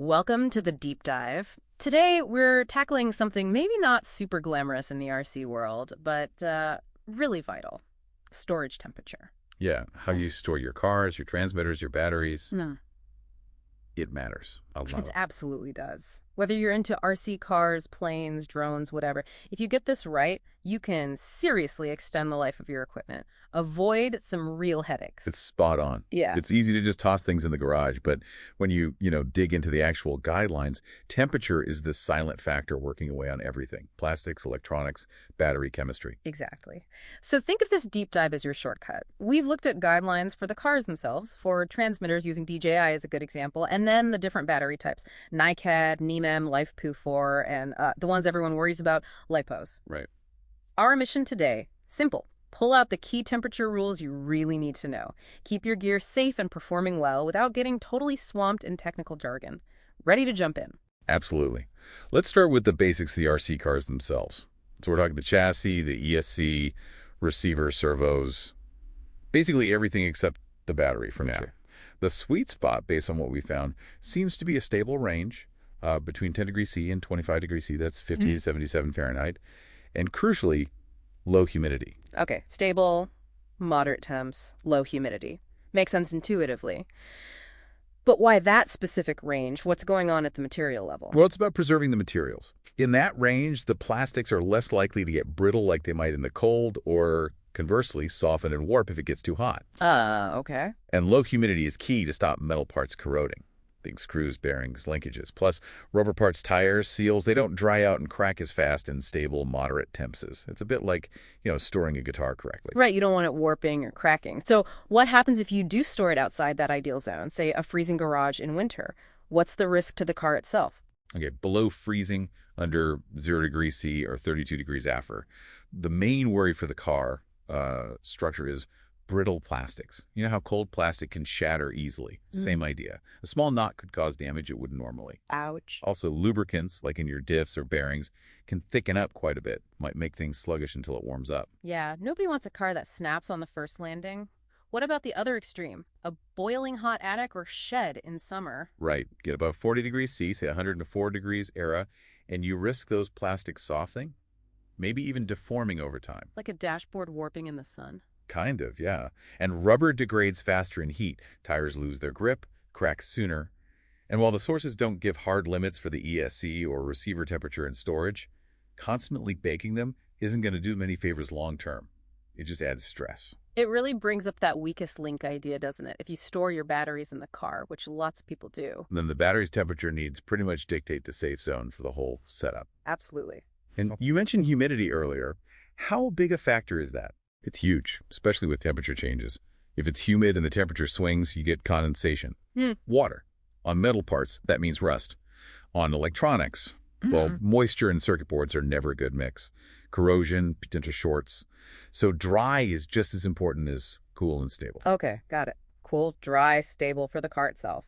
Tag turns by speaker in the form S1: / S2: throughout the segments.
S1: Welcome to the deep dive. Today, we're tackling something maybe not super glamorous in the RC world, but really vital: storage temperature.
S2: Yeah, how you store your cars, your transmitters, your batteries,
S1: No,
S2: it matters a
S1: it
S2: lot.
S1: absolutely does. Whether you're into RC cars, planes, drones, whatever, if you get this right, you can seriously extend the life of your equipment. Avoid some real headaches.
S2: It's spot on.
S1: Yeah.
S2: It's easy to just toss things in the garage, but when you dig into the actual guidelines, temperature is the silent factor working away on everything: plastics, electronics, battery chemistry.
S1: Exactly. So think of this deep dive as your shortcut. We've looked at guidelines for the cars themselves. For transmitters, using DJI is a good example, and then the different battery types: NiCad, NiMH, LiPo 4, and the ones everyone worries about, LiPos.
S2: Right.
S1: Our mission today: simple. Pull out the key temperature rules you really need to know. Keep your gear safe and performing well without getting totally swamped in technical jargon. Ready to jump in?
S2: Absolutely. Let's start with the basics of the RC cars themselves. So we're talking the chassis, the ESC, receiver, servos, basically everything except the battery for now.
S1: Sure.
S2: The sweet spot, based on what we found, seems to be a stable range between 10 degrees C and 25 degrees C. That's 50 to 77 Fahrenheit. And crucially, low humidity.
S1: Okay, stable, moderate temps, low humidity. Makes sense intuitively. But why that specific range? What's going on at the material level?
S2: Well, it's about preserving the materials. In that range, the plastics are less likely to get brittle like they might in the cold, or conversely, soften and warp if it gets too hot.
S1: Okay.
S2: And low humidity is key to stop metal parts corroding. Think screws, bearings, linkages. Plus, rubber parts, tires, seals, they don't dry out and crack as fast in stable, moderate temps. It's a bit like, storing a guitar correctly.
S1: Right, you don't want it warping or cracking. So what happens if you do store it outside that ideal zone, say a freezing garage in winter? What's the risk to the car itself?
S2: Okay, below freezing, under 0 degrees C or 32 degrees AFR. The main worry for the car structure is brittle plastics. You know how cold plastic can shatter easily? Same idea. A small knot could cause damage it wouldn't normally.
S1: Ouch.
S2: Also, lubricants, like in your diffs or bearings, can thicken up quite a bit. Might make things sluggish until it warms up.
S1: Yeah, nobody wants a car that snaps on the first landing. What about the other extreme? A boiling hot attic or shed in summer?
S2: Right. Get above 40 degrees C, say 104 degrees era, and you risk those plastics softening, maybe even deforming over time.
S1: Like a dashboard warping in the sun.
S2: Kind of, yeah. And rubber degrades faster in heat. Tires lose their grip, crack sooner. And while the sources don't give hard limits for the ESC or receiver temperature and storage, constantly baking them isn't going to do them any favors long term. It just adds stress.
S1: It really brings up that weakest link idea, doesn't it? If you store your batteries in the car, which lots of people do.
S2: And then the battery's temperature needs pretty much dictate the safe zone for the whole setup.
S1: Absolutely.
S2: And you mentioned humidity earlier. How big a factor is that? It's huge, especially with temperature changes. If it's humid and the temperature swings, you get condensation. Water. On metal parts, that means rust. On electronics, well, moisture and circuit boards are never a good mix. Corrosion, potential shorts. So dry is just as important as cool and stable.
S1: Okay, got it. Cool, dry, stable for the car itself.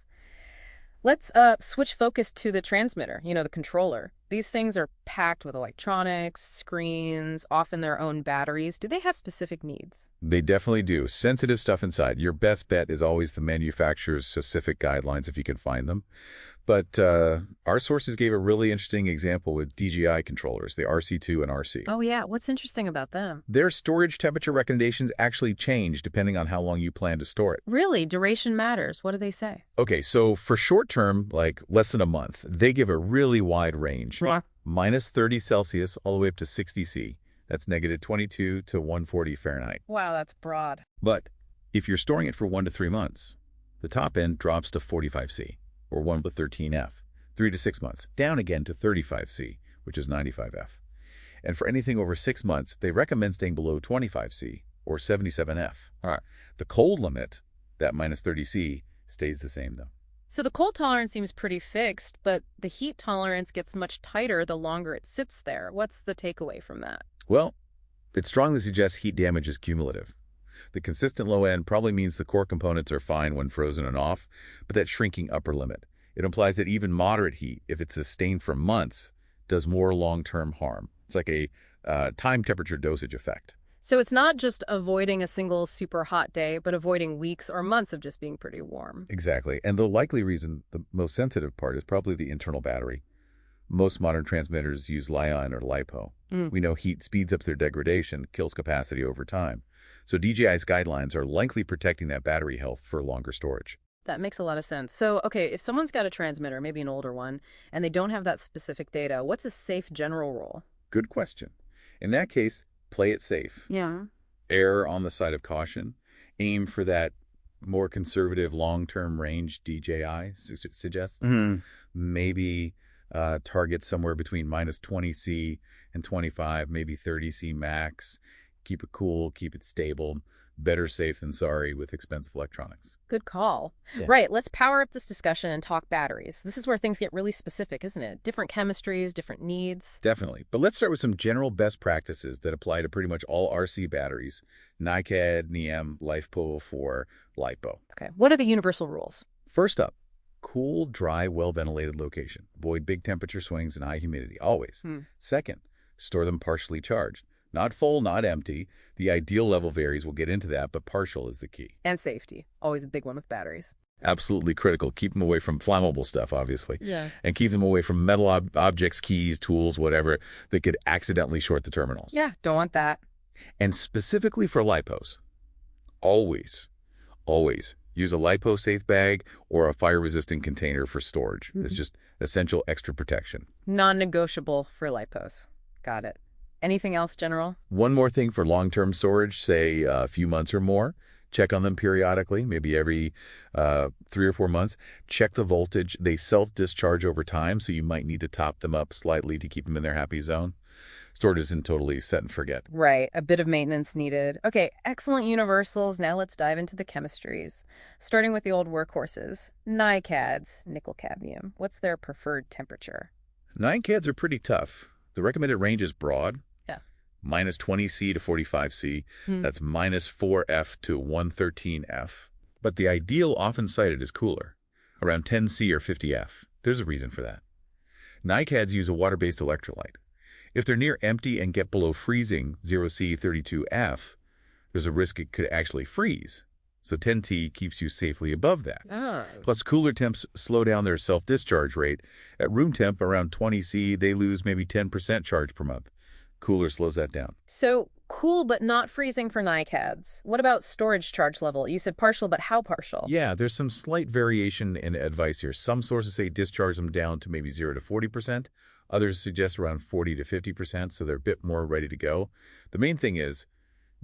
S1: Let's switch focus to the transmitter, the controller. These things are packed with electronics, screens, often their own batteries. Do they have specific needs?
S2: They definitely do. Sensitive stuff inside. Your best bet is always the manufacturer's specific guidelines if you can find them. But our sources gave a really interesting example with DJI controllers, the RC2 and RC.
S1: Oh, yeah. What's interesting about them?
S2: Their storage temperature recommendations actually change depending on how long you plan to store it.
S1: Really? Duration matters. What do they say?
S2: Okay, so for short term, like less than a month, they give a really wide range. Minus 30 Celsius all the way up to 60 C. That's negative 22 to 140 Fahrenheit.
S1: Wow, that's broad.
S2: But if you're storing it for 1 to 3 months, the top end drops to 45 C, or 1 to 13 F. 3 to 6 months, down again to 35 C, which is 95 F. And for anything over 6 months, they recommend staying below 25 C, or 77 F. The cold limit, that minus 30 C, stays the same though.
S1: So the cold tolerance seems pretty fixed, but the heat tolerance gets much tighter the longer it sits there. What's the takeaway from that?
S2: Well, it strongly suggests heat damage is cumulative. The consistent low end probably means the core components are fine when frozen and off, but that shrinking upper limit, it implies that even moderate heat, if it's sustained for months, does more long-term harm. It's like a time temperature dosage effect.
S1: So it's not just avoiding a single super hot day, but avoiding weeks or months of just being pretty warm.
S2: Exactly. And the likely reason, the most sensitive part, is probably the internal battery. Most modern transmitters use Li-ion or LiPo. We know heat speeds up their degradation, kills capacity over time. So DJI's guidelines are likely protecting that battery health for longer storage.
S1: That makes a lot of sense. So, okay, if someone's got a transmitter, maybe an older one, and they don't have that specific data, what's a safe general rule?
S2: Good question. In that case, play it safe.
S1: Yeah.
S2: Err on the side of caution. Aim for that more conservative long-term range DJI suggests. Maybe target somewhere between minus 20C and 25, maybe 30C max. Keep it cool, keep it stable. Better safe than sorry with expensive electronics.
S1: Good call.
S2: Yeah.
S1: Right, let's power up this discussion and talk batteries. This is where things get really specific, isn't it? Different chemistries, different needs.
S2: Definitely. But let's start with some general best practices that apply to pretty much all RC batteries. NiCad, NiM, LiPo, LiPo.
S1: Okay, what are the universal rules?
S2: First up, cool, dry, well-ventilated location. Avoid big temperature swings and high humidity, always. Second, store them partially charged. Not full, not empty. The ideal level varies. We'll get into that, but partial is the key.
S1: And safety, always a big one with batteries.
S2: Absolutely critical. Keep them away from flammable stuff, obviously.
S1: Yeah.
S2: And keep them away from metal objects, keys, tools, whatever, that could accidentally short the terminals.
S1: Yeah, don't want that.
S2: And specifically for LiPos, always use a LiPo safe bag or a fire-resistant container for storage. It's just essential extra protection.
S1: Non-negotiable for LiPos. Got it. Anything else, General?
S2: One more thing for long-term storage, say a few months or more. Check on them periodically, maybe every 3 or 4 months. Check the voltage. They self-discharge over time, so you might need to top them up slightly to keep them in their happy zone. Storage isn't totally set and forget.
S1: Right, a bit of maintenance needed. Okay, excellent universals. Now let's dive into the chemistries. Starting with the old workhorses. NiCads, nickel cadmium. What's their preferred temperature?
S2: NiCads are pretty tough. The recommended range is broad.
S1: Yeah.
S2: Minus 20C to 45C. That's minus 4F to 113F. But the ideal often cited is cooler, around 10C or 50F. There's a reason for that. NiCads use a water-based electrolyte. If they're near empty and get below freezing, 0C 32F, there's a risk it could actually freeze. So 10T keeps you safely above that.
S1: Oh.
S2: Plus, cooler temps slow down their self-discharge rate. At room temp, around 20C, they lose maybe 10% charge per month. Cooler slows that down.
S1: So cool but not freezing for NiCads. What about storage charge level? You said partial, but how partial?
S2: Yeah, there's some slight variation in advice here. Some sources say discharge them down to maybe 0 to 40%. Others suggest around 40 to 50%, so they're a bit more ready to go. The main thing is,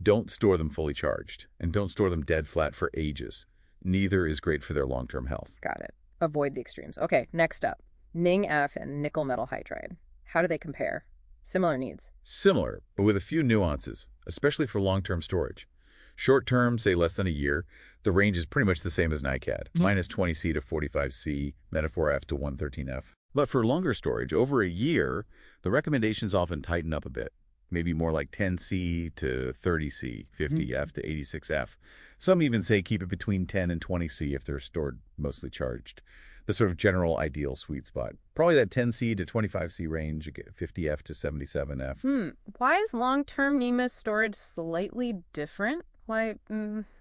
S2: don't store them fully charged, and don't store them dead flat for ages. Neither is great for their long-term health.
S1: Got it. Avoid the extremes. Okay, next up. Ning-F and nickel metal hydride. How do they compare? Similar needs.
S2: Similar, but with a few nuances, especially for long-term storage. Short-term, say less than a year, the range is pretty much the same as NiCad, minus 20C to 45C, metaphor F to 113F. But for longer storage, over a year, the recommendations often tighten up a bit. Maybe more like 10C to 30C, 50F to 86F. Some even say keep it between 10 and 20C if they're stored mostly charged. The sort of general ideal sweet spot. Probably that 10C to 25C range, 50F to 77F.
S1: Why is long-term NiMH storage slightly different? Why,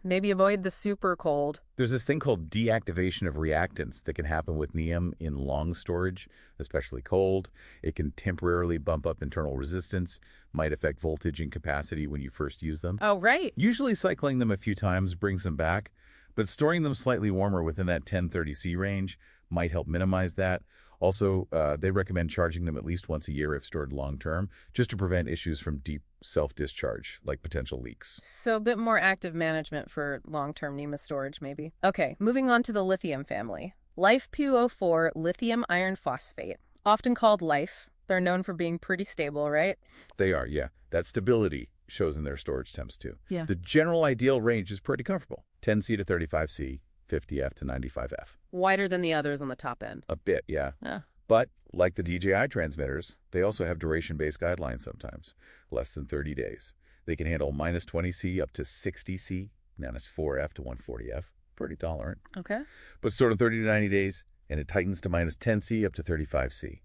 S1: maybe avoid the super cold.
S2: There's this thing called deactivation of reactants that can happen with NiM in long storage, especially cold. It can temporarily bump up internal resistance, might affect voltage and capacity when you first use them.
S1: Oh, right.
S2: Usually cycling them a few times brings them back, but storing them slightly warmer within that 1030C range might help minimize that. Also, they recommend charging them at least once a year if stored long-term, just to prevent issues from deep self-discharge, like potential leaks.
S1: So a bit more active management for long-term NiMH storage, maybe. Okay, moving on to the lithium family. LiFePO4 lithium iron phosphate, often called LiFe. They're known for being pretty stable, right?
S2: They are, yeah. That stability shows in their storage temps, too.
S1: Yeah.
S2: The general ideal range is pretty comfortable, 10C to 35C. 50F to 95F.
S1: Wider than the others on the top end.
S2: A bit, yeah.
S1: Yeah.
S2: But, like the DJI transmitters, they also have duration-based guidelines sometimes, less than 30 days. They can handle minus 20C up to 60C, minus 4F to 140F. Pretty tolerant.
S1: Okay.
S2: But stored in 30 to 90 days, and it tightens to minus 10C up to 35C,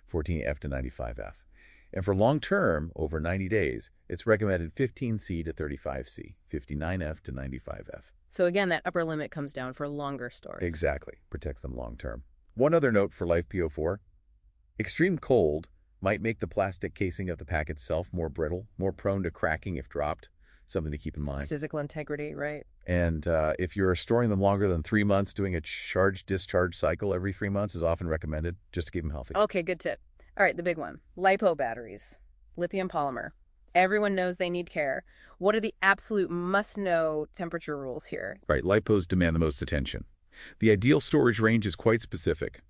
S2: 14F to 95F. And for long-term, over 90 days, it's recommended 15C to 35C, 59F to 95F.
S1: So again, that upper limit comes down for longer stores.
S2: Exactly. Protects them long-term. One other note for LiPo4. Extreme cold might make the plastic casing of the pack itself more brittle, more prone to cracking if dropped. Something to keep in mind.
S1: Physical integrity, right?
S2: And if you're storing them longer than 3 months, doing a charge-discharge cycle every 3 months is often recommended just to keep them healthy.
S1: Okay, good tip. All right, the big one. LiPo batteries. Lithium polymer. Everyone knows they need care. What are the absolute must-know temperature rules here?
S2: Right, LiPos demand the most attention. The ideal storage range is quite specific.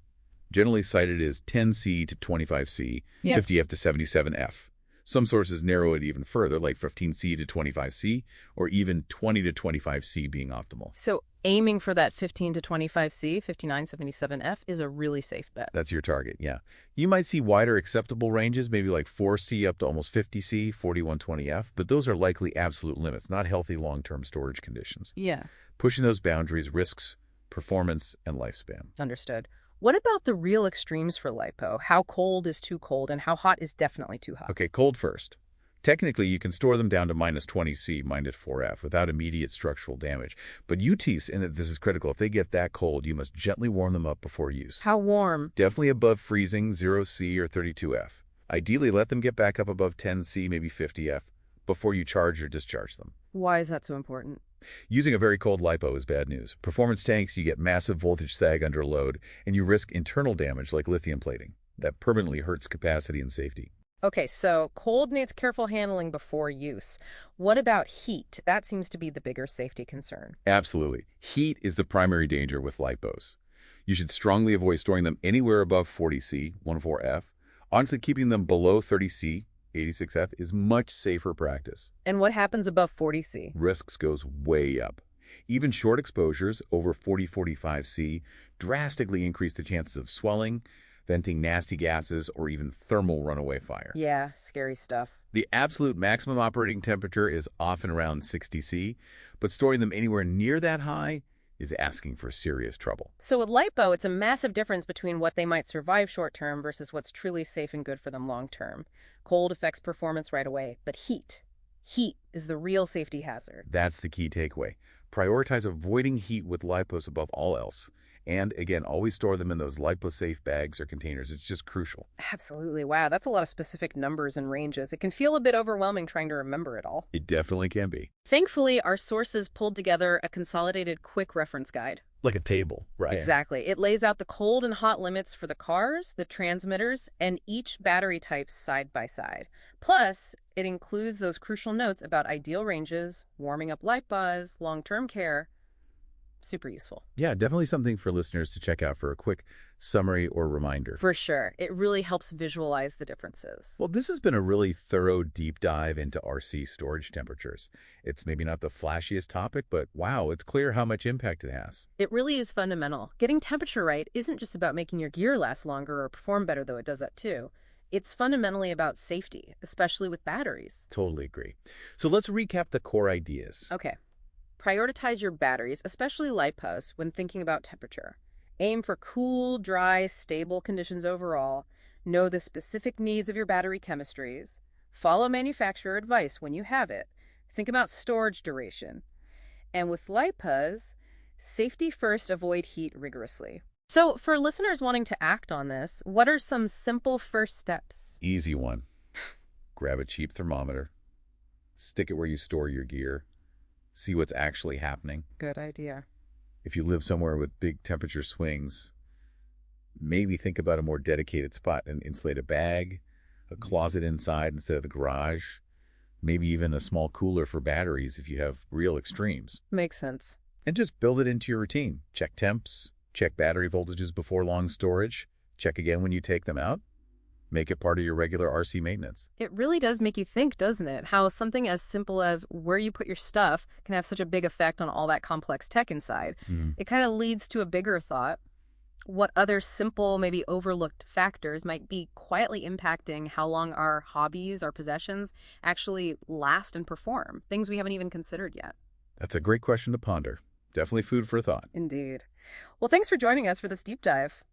S2: Generally cited as 10C to 25C, 50F to 77F. Some sources narrow it even further, like 15C to 25C, or even 20 to 25C being optimal.
S1: So aiming for that 15 to 25C, 5977F, is a really safe bet.
S2: That's your target, yeah. You might see wider acceptable ranges, maybe like 4C up to almost 50C, 4120F, but those are likely absolute limits, not healthy long-term storage conditions.
S1: Yeah.
S2: Pushing those boundaries risks performance and lifespan.
S1: Understood. What about the real extremes for LiPo? How cold is too cold and how hot is definitely too hot?
S2: Okay, cold first. Technically, you can store them down to minus 20C, minus 4F, without immediate structural damage. But UTs, and this is critical, if they get that cold, you must gently warm them up before use.
S1: How warm?
S2: Definitely above freezing, 0C or 32F. Ideally, let them get back up above 10C, maybe 50F, before you charge or discharge them.
S1: Why is that so important?
S2: Using a very cold LiPo is bad news. Performance tanks, you get massive voltage sag under load, and you risk internal damage like lithium plating. That permanently hurts capacity and safety.
S1: Okay, so cold needs careful handling before use. What about heat? That seems to be the bigger safety concern.
S2: Absolutely. Heat is the primary danger with LiPos. You should strongly avoid storing them anywhere above 40C, 14F. Honestly, keeping them below 30C, 86F is much safer practice.
S1: And what happens above 40C?
S2: Risks goes way up. Even short exposures over 40-45C drastically increase the chances of swelling, venting nasty gases, or even thermal runaway fire.
S1: Yeah, scary stuff.
S2: The absolute maximum operating temperature is often around 60C, but storing them anywhere near that high is asking for serious trouble.
S1: So with LiPo, it's a massive difference between what they might survive short-term versus what's truly safe and good for them long-term. Cold affects performance right away, but heat is the real safety hazard.
S2: That's the key takeaway. Prioritize avoiding heat with LiPos above all else. And again, always store them in those LiPo-safe bags or containers. It's just crucial.
S1: Absolutely. Wow, that's a lot of specific numbers and ranges. It can feel a bit overwhelming trying to remember it all.
S2: It definitely can be.
S1: Thankfully, our sources pulled together a consolidated quick reference guide.
S2: Like a table, right?
S1: Exactly. It lays out the cold and hot limits for the cars, the transmitters, and each battery type side by side. Plus, it includes those crucial notes about ideal ranges, warming up LiPos, long-term care. Super useful.
S2: Yeah, definitely something for listeners to check out for a quick summary or reminder.
S1: For sure. It really helps visualize the differences.
S2: Well, this has been a really thorough deep dive into RC storage temperatures. It's maybe not the flashiest topic, but wow, it's clear how much impact it has.
S1: It really is fundamental. Getting temperature right isn't just about making your gear last longer or perform better, though it does that too. It's fundamentally about safety, especially with batteries.
S2: Totally agree. So let's recap the core ideas.
S1: Okay. Prioritize your batteries, especially LiPos, when thinking about temperature. Aim for cool, dry, stable conditions overall. Know the specific needs of your battery chemistries. Follow manufacturer advice when you have it. Think about storage duration. And with LiPos, safety first, avoid heat rigorously. So for listeners wanting to act on this, what are some simple first steps?
S2: Easy one. Grab a cheap thermometer. Stick it where you store your gear. See what's actually happening.
S1: Good idea.
S2: If you live somewhere with big temperature swings, maybe think about a more dedicated spot, an insulated bag, a closet inside instead of the garage, maybe even a small cooler for batteries if you have real extremes.
S1: Makes sense.
S2: And just build it into your routine. Check temps, check battery voltages before long storage, check again when you take them out. Make it part of your regular RC maintenance.
S1: It really does make you think, doesn't it? How something as simple as where you put your stuff can have such a big effect on all that complex tech inside. It kind of leads to a bigger thought. What other simple, maybe overlooked factors might be quietly impacting how long our hobbies, our possessions actually last and perform? Things we haven't even considered yet.
S2: That's a great question to ponder. Definitely food for thought.
S1: Indeed. Well, thanks for joining us for this deep dive.